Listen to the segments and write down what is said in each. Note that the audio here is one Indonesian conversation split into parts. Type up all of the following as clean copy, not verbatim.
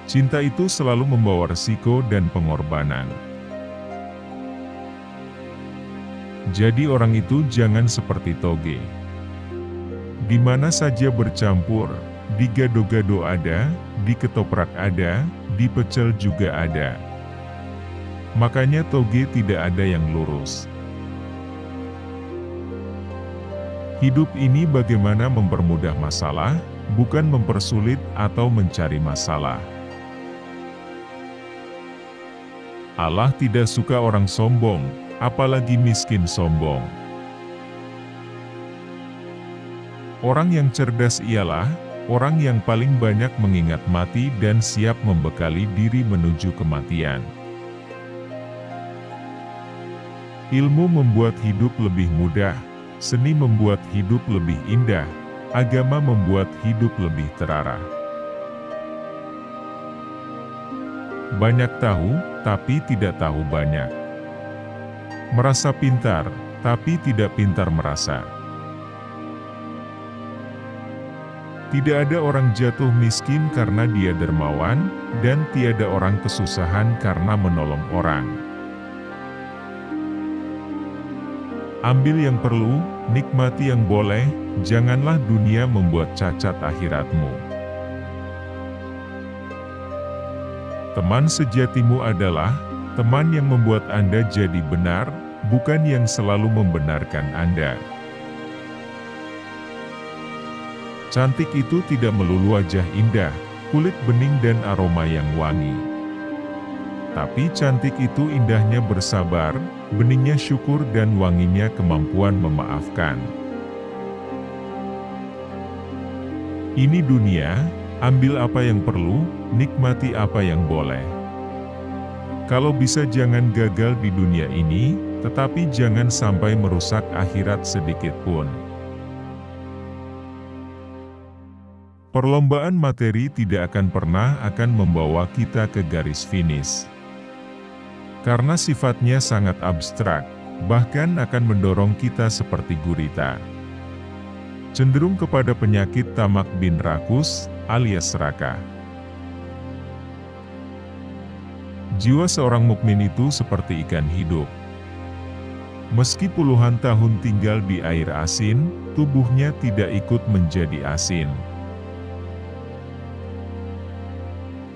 Cinta itu selalu membawa resiko dan pengorbanan. Jadi orang itu jangan seperti toge. Di mana saja bercampur, di gado-gado ada, di ketoprak ada, di pecel juga ada. Makanya toge tidak ada yang lurus. Hidup ini bagaimana mempermudah masalah, bukan mempersulit atau mencari masalah. Allah tidak suka orang sombong, apalagi miskin sombong. Orang yang cerdas ialah orang yang paling banyak mengingat mati dan siap membekali diri menuju kematian. Ilmu membuat hidup lebih mudah, seni membuat hidup lebih indah, agama membuat hidup lebih terarah. Banyak tahu, tapi tidak tahu banyak. Merasa pintar, tapi tidak pintar merasa. Tidak ada orang jatuh miskin karena dia dermawan, dan tiada orang kesusahan karena menolong orang. Ambil yang perlu, nikmati yang boleh, janganlah dunia membuat cacat akhiratmu. Teman sejatimu adalah teman yang membuat Anda jadi benar, bukan yang selalu membenarkan Anda. Cantik itu tidak melulu wajah indah, kulit bening dan aroma yang wangi. Tapi cantik itu indahnya bersabar, beningnya syukur dan wanginya kemampuan memaafkan. Ini dunia, ambil apa yang perlu, nikmati apa yang boleh. Kalau bisa jangan gagal di dunia ini, tetapi jangan sampai merusak akhirat sedikit pun. Perlombaan materi tidak akan pernah membawa kita ke garis finish. Karena sifatnya sangat abstrak, bahkan akan mendorong kita seperti gurita. Cenderung kepada penyakit tamak bin rakus, alias serakah. Jiwa seorang mukmin itu seperti ikan hidup. Meski puluhan tahun tinggal di air asin, tubuhnya tidak ikut menjadi asin.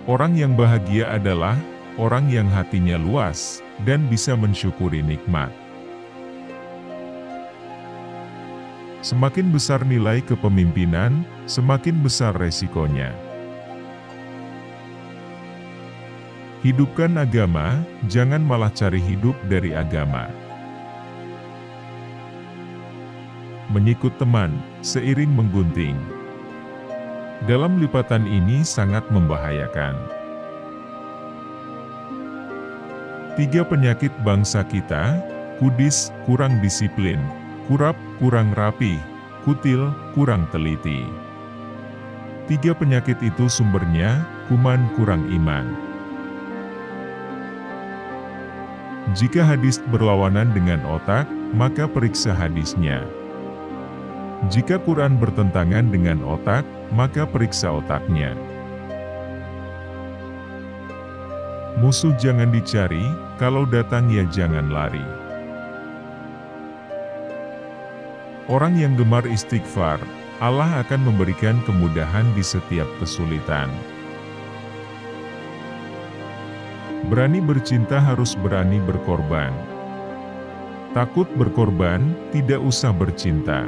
Orang yang bahagia adalah orang yang hatinya luas dan bisa mensyukuri nikmat. Semakin besar nilai kepemimpinan, semakin besar resikonya. Hidupkan agama, jangan malah cari hidup dari agama. Menyikut teman, seiring menggunting. Dalam lipatan ini sangat membahayakan. 3 penyakit bangsa kita, kudis, kurang disiplin, kurap, kurang rapi, kutil, kurang teliti. 3 penyakit itu sumbernya, kuman kurang iman. Jika hadis berlawanan dengan otak, maka periksa hadisnya. Jika Quran bertentangan dengan otak, maka periksa otaknya. Musuh jangan dicari, kalau datang ya jangan lari. Orang yang gemar istighfar, Allah akan memberikan kemudahan di setiap kesulitan. Berani bercinta harus berani berkorban. Takut berkorban, tidak usah bercinta.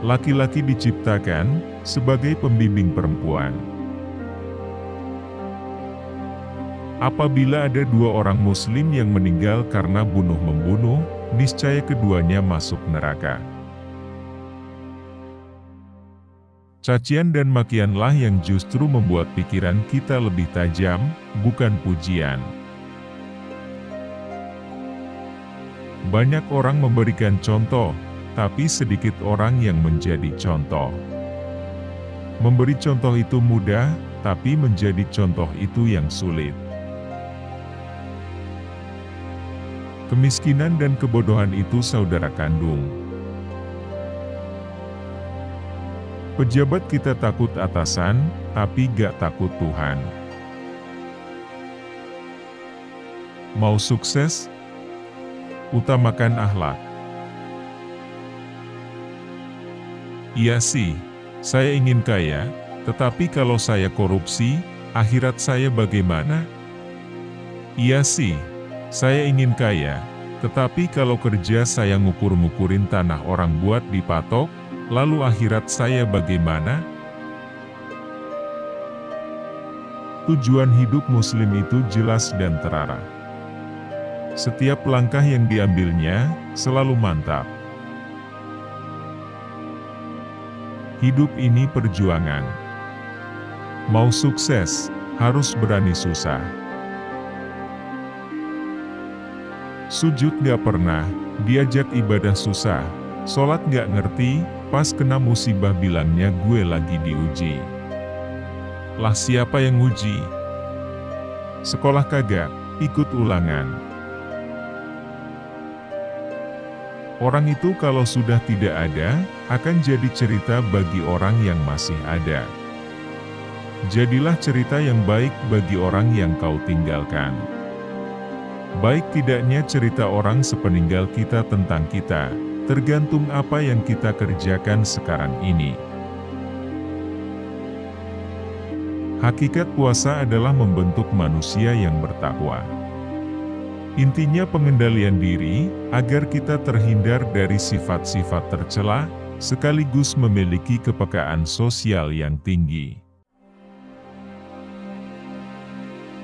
Laki-laki diciptakan sebagai pembimbing perempuan. Apabila ada 2 orang muslim yang meninggal karena bunuh-membunuh, niscaya keduanya masuk neraka. Cacian dan makianlah yang justru membuat pikiran kita lebih tajam, bukan pujian. Banyak orang memberikan contoh, tapi sedikit orang yang menjadi contoh. Memberi contoh itu mudah, tapi menjadi contoh itu yang sulit. Kemiskinan dan kebodohan itu saudara kandung. Pejabat kita takut atasan, tapi gak takut Tuhan. Mau sukses? Utamakan akhlak. Iya sih, saya ingin kaya, tetapi kalau saya korupsi, akhirat saya bagaimana? Iya sih, saya ingin kaya, tetapi kalau kerja saya ngukur-ngukurin tanah orang buat dipatok, lalu akhirat saya bagaimana? Tujuan hidup Muslim itu jelas dan terarah. Setiap langkah yang diambilnya selalu mantap. Hidup ini perjuangan. Mau sukses, harus berani susah. Sujud gak pernah, diajak ibadah susah. Sholat gak ngerti, pas kena musibah bilangnya gue lagi diuji. Lah siapa yang nguji? Sekolah kagak, ikut ulangan. Orang itu kalau sudah tidak ada, akan jadi cerita bagi orang yang masih ada. Jadilah cerita yang baik bagi orang yang kau tinggalkan. Baik tidaknya cerita orang sepeninggal kita tentang kita, tergantung apa yang kita kerjakan sekarang ini. Hakikat puasa adalah membentuk manusia yang bertakwa. Intinya pengendalian diri, agar kita terhindar dari sifat-sifat tercela, sekaligus memiliki kepekaan sosial yang tinggi.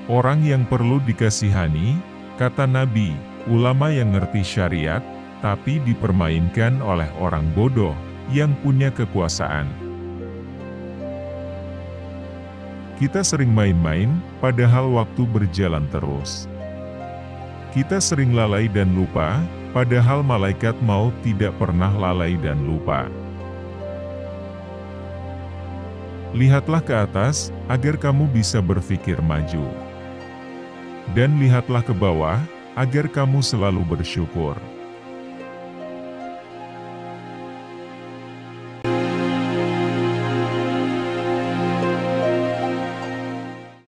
Orang yang perlu dikasihani, kata Nabi, ulama yang ngerti syariat, tapi dipermainkan oleh orang bodoh, yang punya kekuasaan. Kita sering main-main, padahal waktu berjalan terus. Kita sering lalai dan lupa, padahal malaikat maut tidak pernah lalai dan lupa. Lihatlah ke atas, agar kamu bisa berpikir maju. Dan lihatlah ke bawah, agar kamu selalu bersyukur.